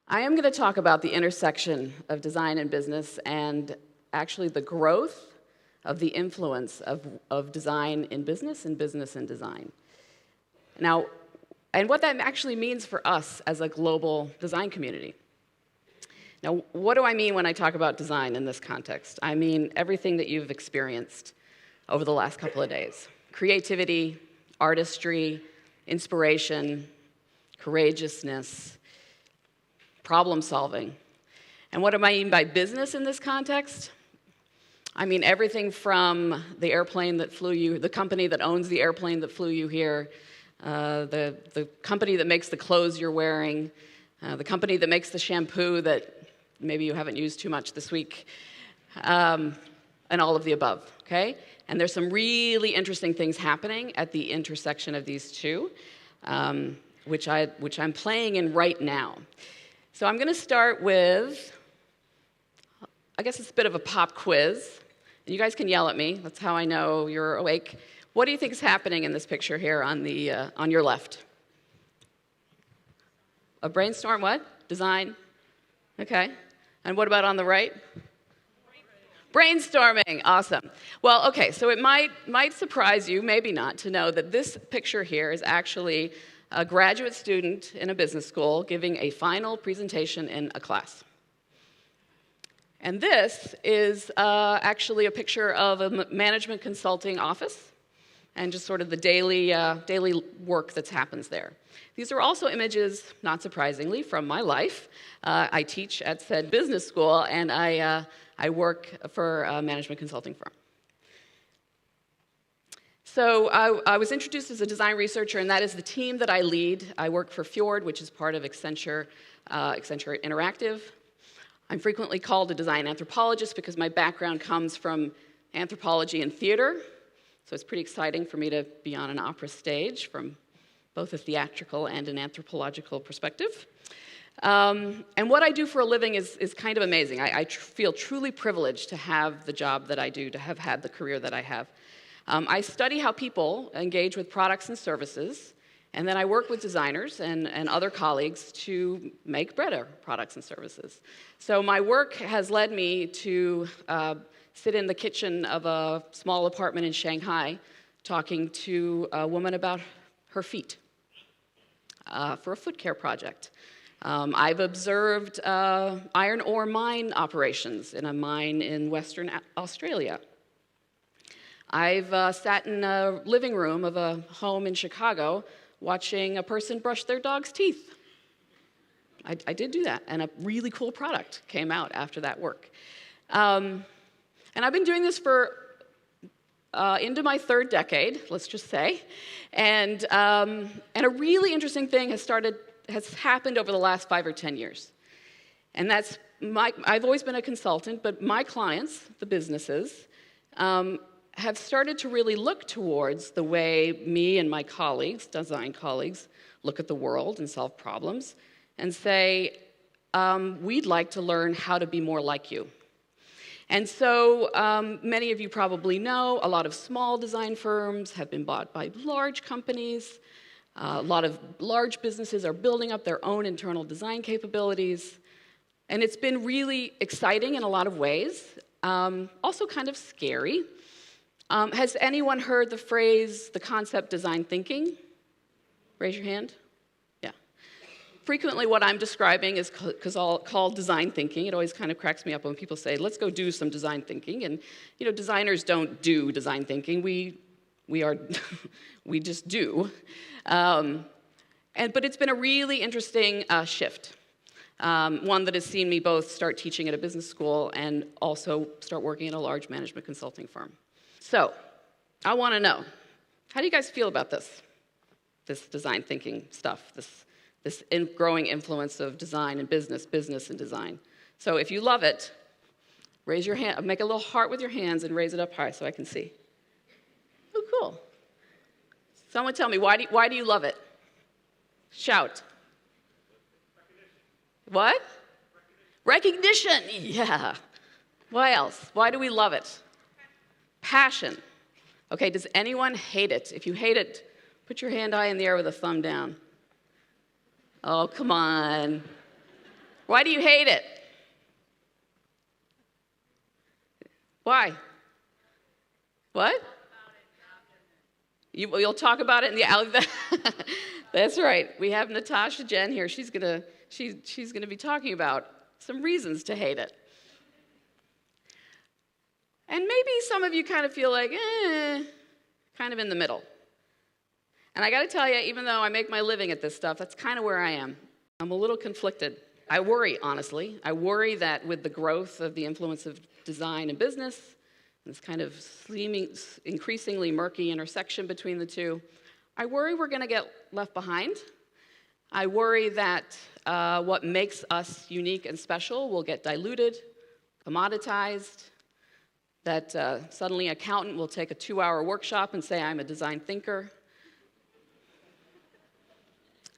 I am going to talk about the intersection of design and business and actually the growth of the influence of design in business and business in design. Now, and what that actually means for us as a global design community. Now, what do I mean when I talk about design in this context? I mean everything that you've experienced over the last couple of days. Creativity, artistry, inspiration, courageousness, problem solving. And what do I mean by business in this context? I mean everything from the airplane that flew you, the company that owns the airplane that flew you here, the company that makes the clothes you're wearing, the company that makes the shampoo that maybe you haven't used too much this week, and all of the above, okay? And there's some really interesting things happening at the intersection of these two, which I'm playing in right now. So I'm going to start with, I guess it's a bit of a pop quiz. And you guys can yell at me. That's how I know you're awake. What do you think is happening in this picture here on your left? A brainstorm, what? Design? Okay. And what about on the right? Brainstorming. Awesome. Well, okay, so it might surprise you, maybe not, to know that this picture here is actually a graduate student in a business school giving a final presentation in a class. And this is actually a picture of a management consulting office and just sort of the daily work that happens there. These are also images, not surprisingly, from my life. I teach at said business school, and I work for a management consulting firm. So I was introduced as a design researcher, and that is the team that I lead. I work for Fjord, which is part of Accenture Interactive. I'm frequently called a design anthropologist because my background comes from anthropology and theater. So it's pretty exciting for me to be on an opera stage from both a theatrical and an anthropological perspective. And what I do for a living is kind of amazing. I feel truly privileged to have the job that I do, to have had the career that I have. I study how people engage with products and services, and then I work with designers and other colleagues to make better products and services. So my work has led me to sit in the kitchen of a small apartment in Shanghai talking to a woman about her feet for a foot care project. I've observed iron ore mine operations in a mine in Western Australia. I've sat in a living room of a home in Chicago watching a person brush their dog's teeth. I did do that, and a really cool product came out after that work. And I've been doing this for into my third decade, let's just say, and a really interesting thing has happened over the last 5 or 10 years. And that's I've always been a consultant, but my clients, the businesses, have started to really look towards the way me and my colleagues, design colleagues, look at the world and solve problems and say, we'd like to learn how to be more like you. And so many of you probably know a lot of small design firms have been bought by large companies. A lot of large businesses are building up their own internal design capabilities. And it's been really exciting in a lot of ways, also kind of scary. Has anyone heard the concept design thinking? Raise your hand. Yeah. Frequently what I'm describing is called design thinking. It always kind of cracks me up when people say, let's go do some design thinking. And, designers don't do design thinking. We just do. But it's been a really interesting shift. One that has seen me both start teaching at a business school and also start working at a large management consulting firm. So, I want to know, how do you guys feel about this design thinking stuff, this growing influence of design and business and design? So if you love it, raise your hand, make a little heart with your hands and raise it up high so I can see. Oh, cool. Someone tell me, why do you love it? Shout. What? Recognition. Yeah. Why else? Why do we love it? Passion. Okay, does anyone hate it? If you hate it, put your hand high in the air with a thumb down. Oh, come on. Why do you hate it? Why? What? You'll talk about it in the That's right. We have Natasha Jen here. She's gonna be talking about some reasons to hate it. And maybe some of you kind of feel like, kind of in the middle. And I got to tell you, even though I make my living at this stuff, that's kind of where I am. I'm a little conflicted. I worry, honestly. I worry that with the growth of the influence of design and business, this kind of increasingly murky intersection between the two, I worry we're going to get left behind. I worry that what makes us unique and special will get diluted, commoditized, that suddenly an accountant will take a 2-hour workshop and say, I'm a design thinker.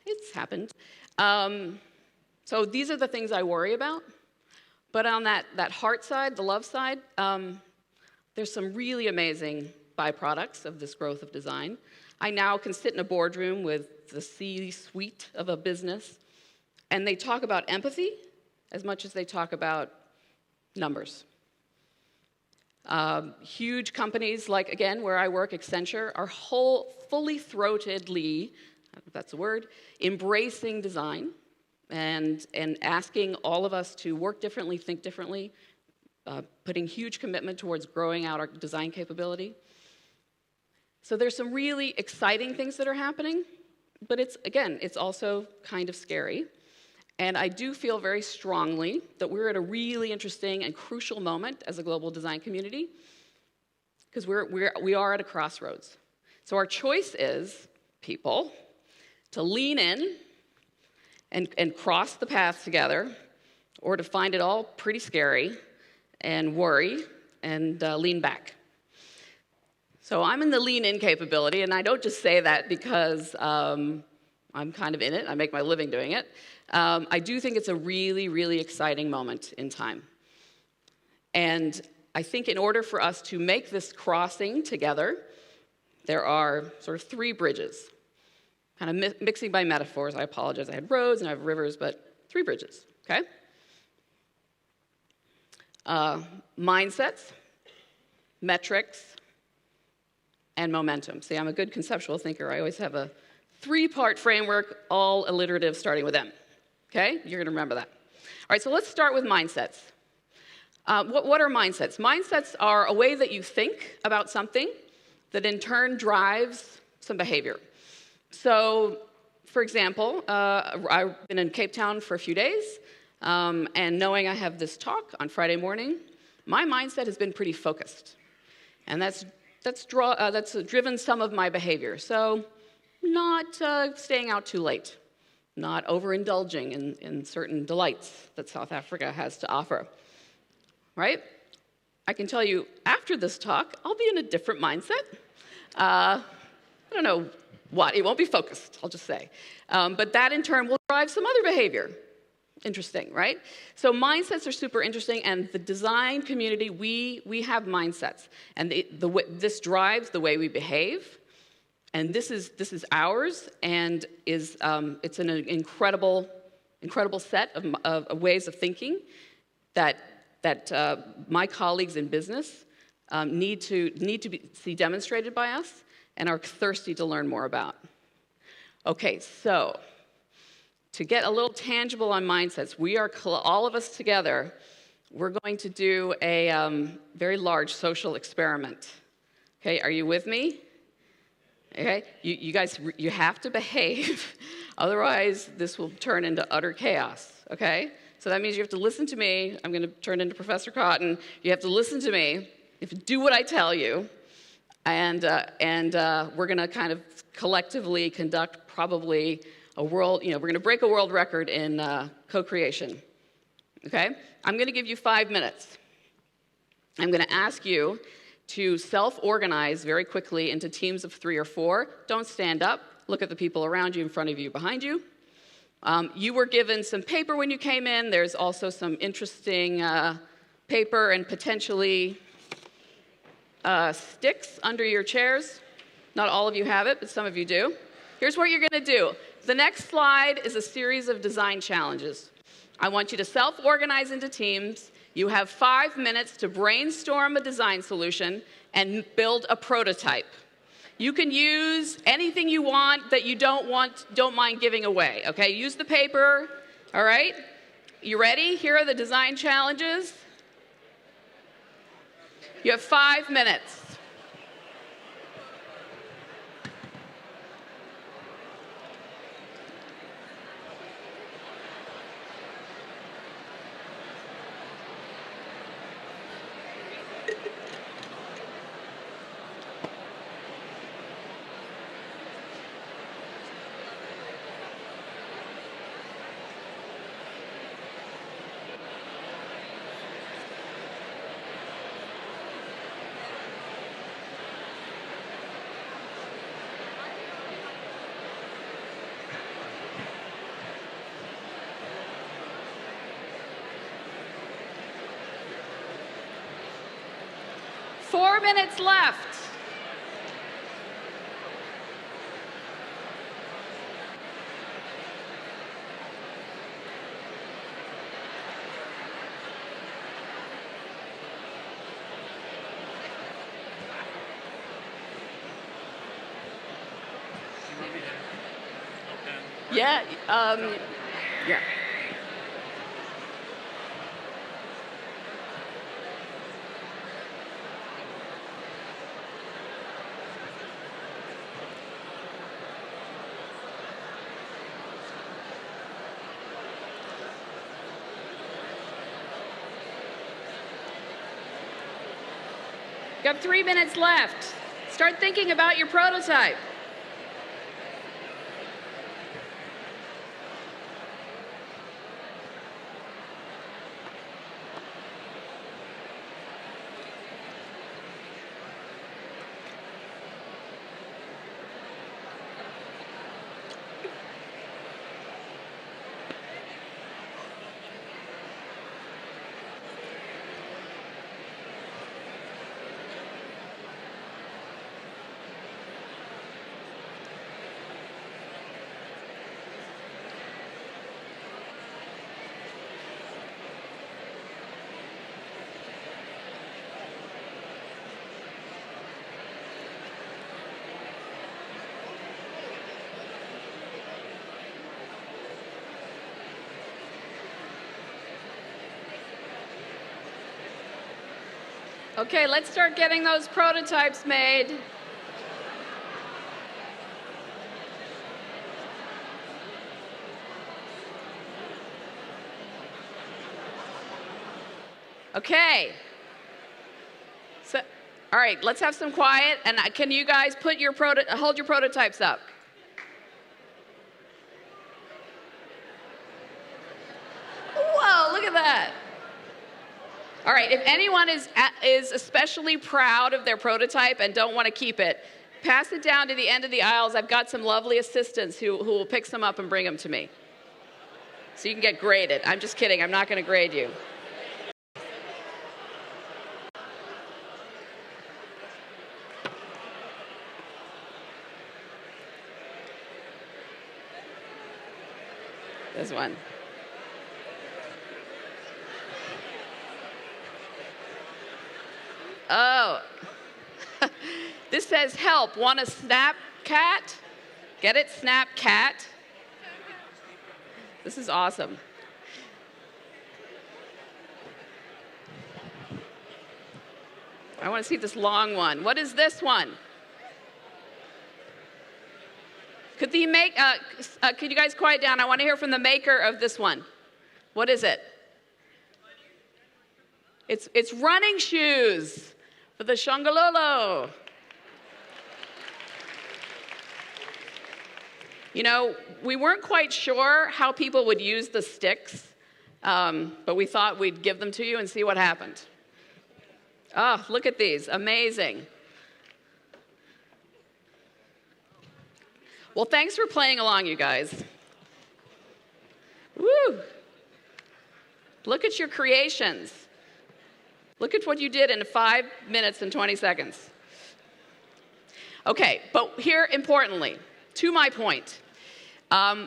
It's happened. So these are the things I worry about. But on that heart side, the love side, there's some really amazing byproducts of this growth of design. I now can sit in a boardroom with the C-suite of a business, and they talk about empathy as much as they talk about numbers. Huge companies like, again, where I work, Accenture, are fully-throatedly, if that's a word, embracing design and asking all of us to work differently, think differently, putting huge commitment towards growing out our design capability. So there's some really exciting things that are happening, but it's also kind of scary. And I do feel very strongly that we're at a really interesting and crucial moment as a global design community, because we are at a crossroads. So our choice is, people, to lean in and cross the path together, or to find it all pretty scary and worry and lean back. So I'm in the lean-in capability, and I don't just say that because I'm kind of in it. I make my living doing it. I do think it's a really, really exciting moment in time. And I think in order for us to make this crossing together, there are sort of 3 bridges. Kind of mixing by metaphors. I apologize. I had roads and I have rivers, but 3 bridges, okay? Mindsets, metrics, and momentum. See, I'm a good conceptual thinker. I always have a 3-part framework, all alliterative, starting with M. Okay? You're going to remember that. All right, so let's start with mindsets. What are mindsets? Mindsets are a way that you think about something that in turn drives some behavior. So, for example, I've been in Cape Town for a few days, and knowing I have this talk on Friday morning, my mindset has been pretty focused. And that's driven some of my behavior. So, not staying out too late, not overindulging in certain delights that South Africa has to offer, right? I can tell you, after this talk, I'll be in a different mindset. I don't know what, it won't be focused, I'll just say. But that in turn will drive some other behavior. Interesting, right? So mindsets are super interesting, and the design community, we have mindsets. And this drives the way we behave. And this is ours, and it's an incredible set of ways of thinking that my colleagues in business need to see demonstrated by us and are thirsty to learn more about. Okay, so to get a little tangible on mindsets, we are all of us together. We're going to do a very large social experiment. Okay, are you with me? Okay, you guys, you have to behave, otherwise this will turn into utter chaos, okay? So that means you have to listen to me. I'm going to turn into Professor Cotton. You have to listen to me. You have to do what I tell you, and we're going to kind of collectively conduct probably a world, we're going to break a world record in co-creation, okay? I'm going to give you 5 minutes. I'm going to ask you to self-organize very quickly into teams of 3 or 4. Don't stand up. Look at the people around you, in front of you, behind you. You were given some paper when you came in. There's also some interesting paper and potentially sticks under your chairs. Not all of you have it, but some of you do. Here's what you're going to do. The next slide is a series of design challenges. I want you to self-organize into teams. You have 5 minutes to brainstorm a design solution and build a prototype. You can use anything you want that you don't mind giving away, okay? Use the paper, all right? You ready? Here are the design challenges. You have 5 minutes. Four minutes left. Yeah, yeah. You have 3 minutes left. Start thinking about your prototype. Okay, let's start getting those prototypes made. Okay. So, all right, let's have some quiet, and can you guys put your hold your prototypes up? Whoa, look at that. All right, if anyone is especially proud of their prototype and don't want to keep it, pass it down to the end of the aisles. I've got some lovely assistants who will pick some up and bring them to me. So you can get graded. I'm just kidding, I'm not going to grade you. This one. Oh, this says help. Want a snap cat? Get it? Snap cat. This is awesome. I want to see this long one. What is this one? Could you guys quiet down? I want to hear from the maker of this one. What is it? It's running shoes for the Shangololo. You know, we weren't quite sure how people would use the sticks, but we thought we'd give them to you and see what happened. Oh, look at these. Amazing. Well, thanks for playing along, you guys. Woo! Look at your creations. Look at what you did in 5 minutes and 20 seconds. Okay, but here, importantly, to my point,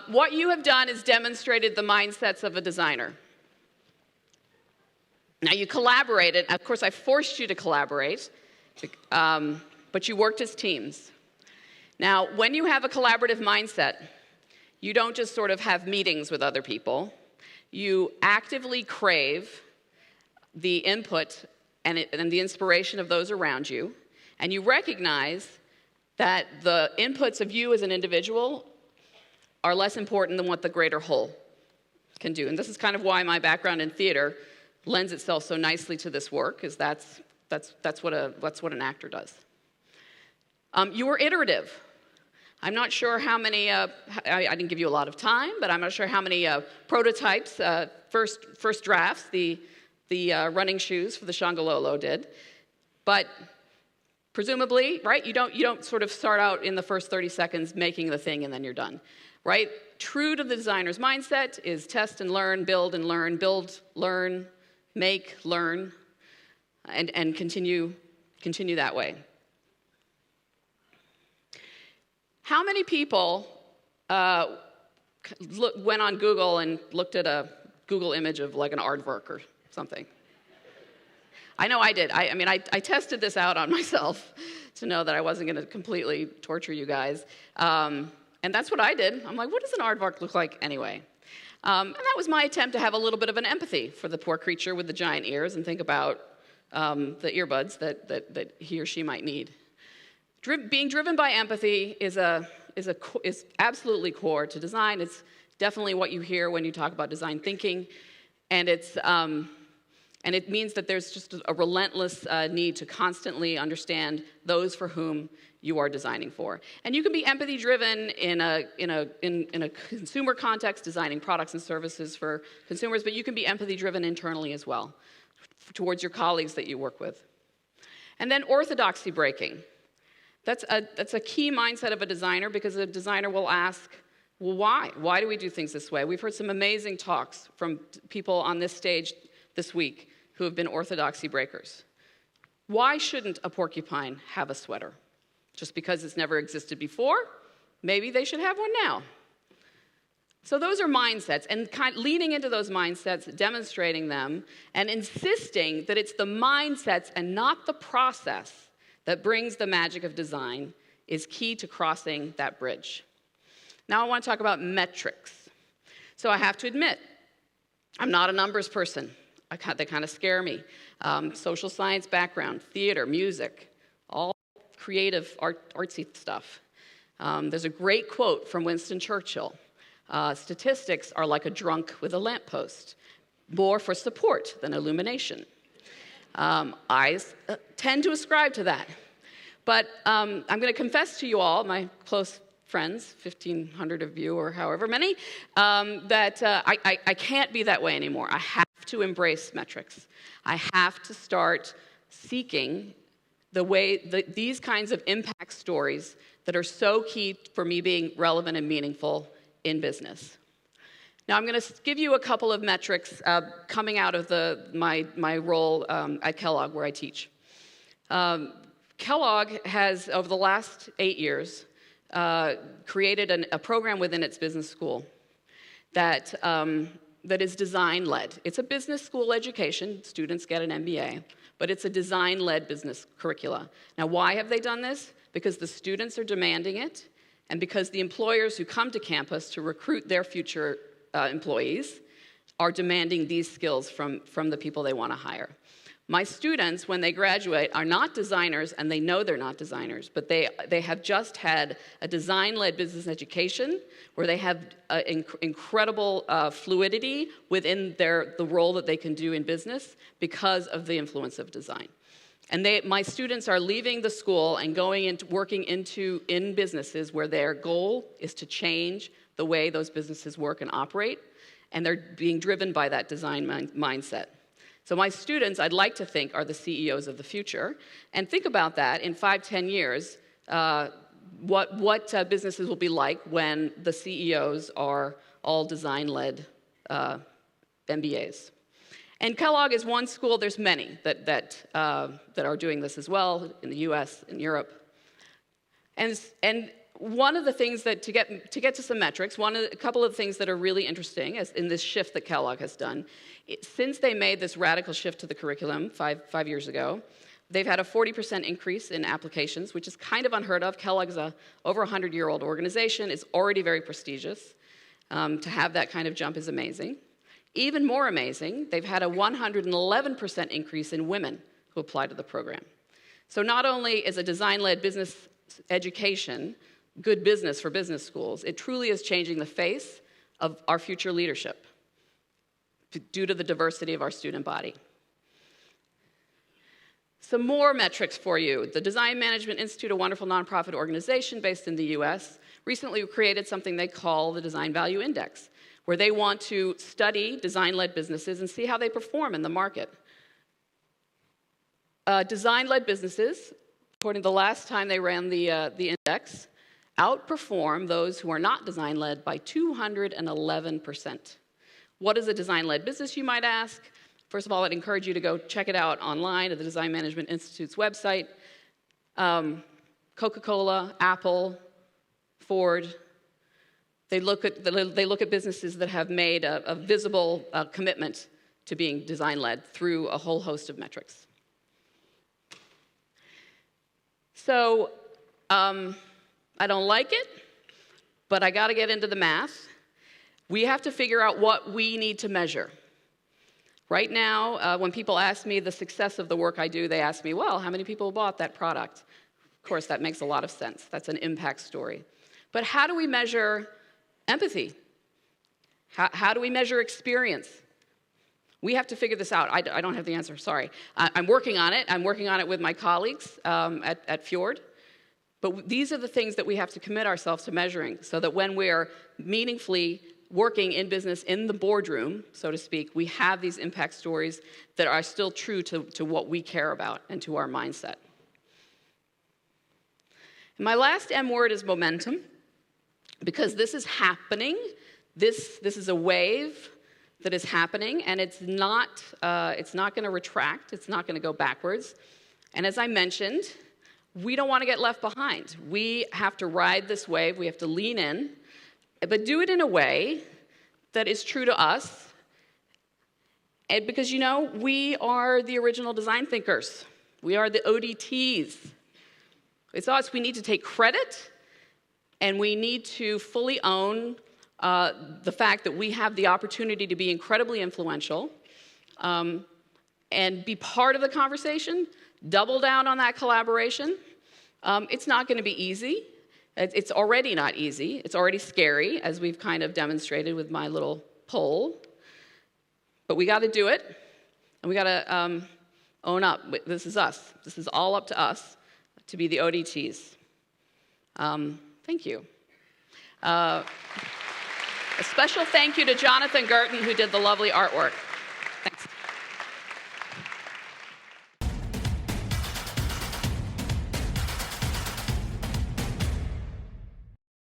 what you have done is demonstrated the mindsets of a designer. Now you collaborated. Of course, I forced you to collaborate, but you worked as teams. Now, when you have a collaborative mindset, you don't just sort of have meetings with other people. You actively crave the input and the inspiration of those around you, and you recognize that the inputs of you as an individual are less important than what the greater whole can do. And this is kind of why my background in theater lends itself so nicely to this work, is that's what an actor does. You were iterative. I'm not sure how many, I didn't give you a lot of time, but I'm not sure how many prototypes, first drafts, the running shoes for the Shangololo did. But presumably, right, you don't sort of start out in the first 30 seconds making the thing and then you're done, right? True to the designer's mindset is test and learn, build, learn, make, learn, and continue that way. How many people went on Google and looked at a Google image of like an aardvark or something? I know I did. I tested this out on myself to know that I wasn't going to completely torture you guys. And that's what I did. I'm like, what does an aardvark look like anyway? And that was my attempt to have a little bit of an empathy for the poor creature with the giant ears and think about the earbuds that he or she might need. Being driven by empathy is absolutely core to design. It's definitely what you hear when you talk about design thinking, and it means that there's just a relentless need to constantly understand those for whom you are designing for. And you can be empathy driven in a consumer context, designing products and services for consumers, but you can be empathy driven internally as well, towards your colleagues that you work with. And then orthodoxy breaking. That's a key mindset of a designer, because a designer will ask, well, why? Why do we do things this way? We've heard some amazing talks from people on this stage this week who have been orthodoxy breakers. Why shouldn't a porcupine have a sweater? Just because it's never existed before? Maybe they should have one now. So those are mindsets, and leaning into those mindsets, demonstrating them, and insisting that it's the mindsets and not the process that brings the magic of design is key to crossing that bridge. Now I want to talk about metrics. So I have to admit, I'm not a numbers person. They kind of scare me. Social science background, theater, music, all creative, artsy stuff. There's a great quote from Winston Churchill. Statistics are like a drunk with a lamppost, more for support than illumination. I tend to ascribe to that. But I'm going to confess to you all, my close friends, 1,500 of you or however many, that I can't be that way anymore. I have to embrace metrics. I have to start seeking these kinds of impact stories that are so key for me being relevant and meaningful in business. Now, I'm going to give you a couple of metrics coming out of my role at Kellogg, where I teach. Kellogg has, over the last 8 years, created a program within its business school that is design-led. It's a business school education. Students get an MBA, but it's a design-led business curricula. Now, why have they done this? Because the students are demanding it, and because the employers who come to campus to recruit their future employees are demanding these skills from the people they want to hire. My students, when they graduate, are not designers, and they know they're not designers, but they have just had a design-led business education where they have incredible fluidity within the role that they can do in business because of the influence of design. And my students are leaving the school and going into working in businesses where their goal is to change the way those businesses work and operate, and they're being driven by that design mindset. So my students, I'd like to think, are the CEOs of the future. And think about that in 5-10 years, what businesses will be like when the CEOs are all design-led MBAs. And Kellogg is one school. There's many that are doing this as well in the U.S. and Europe. And one of the things that, to get to some metrics, a couple of things that are really interesting in this shift that Kellogg has done, since they made this radical shift to the curriculum five years ago, they've had a 40% increase in applications, which is kind of unheard of. Kellogg is a over 100-year-old organization. It's already very prestigious. To have that kind of jump is amazing. Even more amazing, they've had a 111% increase in women who apply to the program. So not only is a design-led business education good business for business schools, it truly is changing the face of our future leadership due to the diversity of our student body. Some more metrics for you. The Design Management Institute, a wonderful nonprofit organization based in the US, recently created something they call the Design Value Index, where they want to study design-led businesses and see how they perform in the market. Design-led businesses, according to the last time they ran the index, outperform those who are not design-led by 211%. What is a design-led business, you might ask? First of all, I'd encourage you to go check it out online at the Design Management Institute's website. Coca-Cola, Apple, Ford, they look at businesses that have made a visible commitment to being design-led through a whole host of metrics. So, I don't like it, but I got to get into the math. We have to figure out what we need to measure. Right now, when people ask me the success of the work I do, they ask me, well, how many people bought that product? Of course, that makes a lot of sense. That's an impact story. But how do we measure empathy? How do we measure experience? We have to figure this out. I don't have the answer, sorry. I'm working on it. I'm working on it with my colleagues at Fjord. But these are the things that we have to commit ourselves to measuring so that when we're meaningfully working in business in the boardroom, so to speak, we have these impact stories that are still true to what we care about and to our mindset. And my last M word is momentum, because this is happening. This is a wave that is happening, and it's not going to retract. It's not going to go backwards. And as I mentioned, we don't want to get left behind. We have to ride this wave. We have to lean in, but do it in a way that is true to us. And because, we are the original design thinkers. We are the ODTs. It's us. We need to take credit, and we need to fully own the fact that we have the opportunity to be incredibly influential and be part of the conversation. Double down on that collaboration. It's not going to be easy. It's already not easy. It's already scary, as we've kind of demonstrated with my little poll. But we got to do it, and we got to own up. This is us. This is all up to us to be the ODTs. Thank you. A special thank you to Jonathan Gerton, who did the lovely artwork.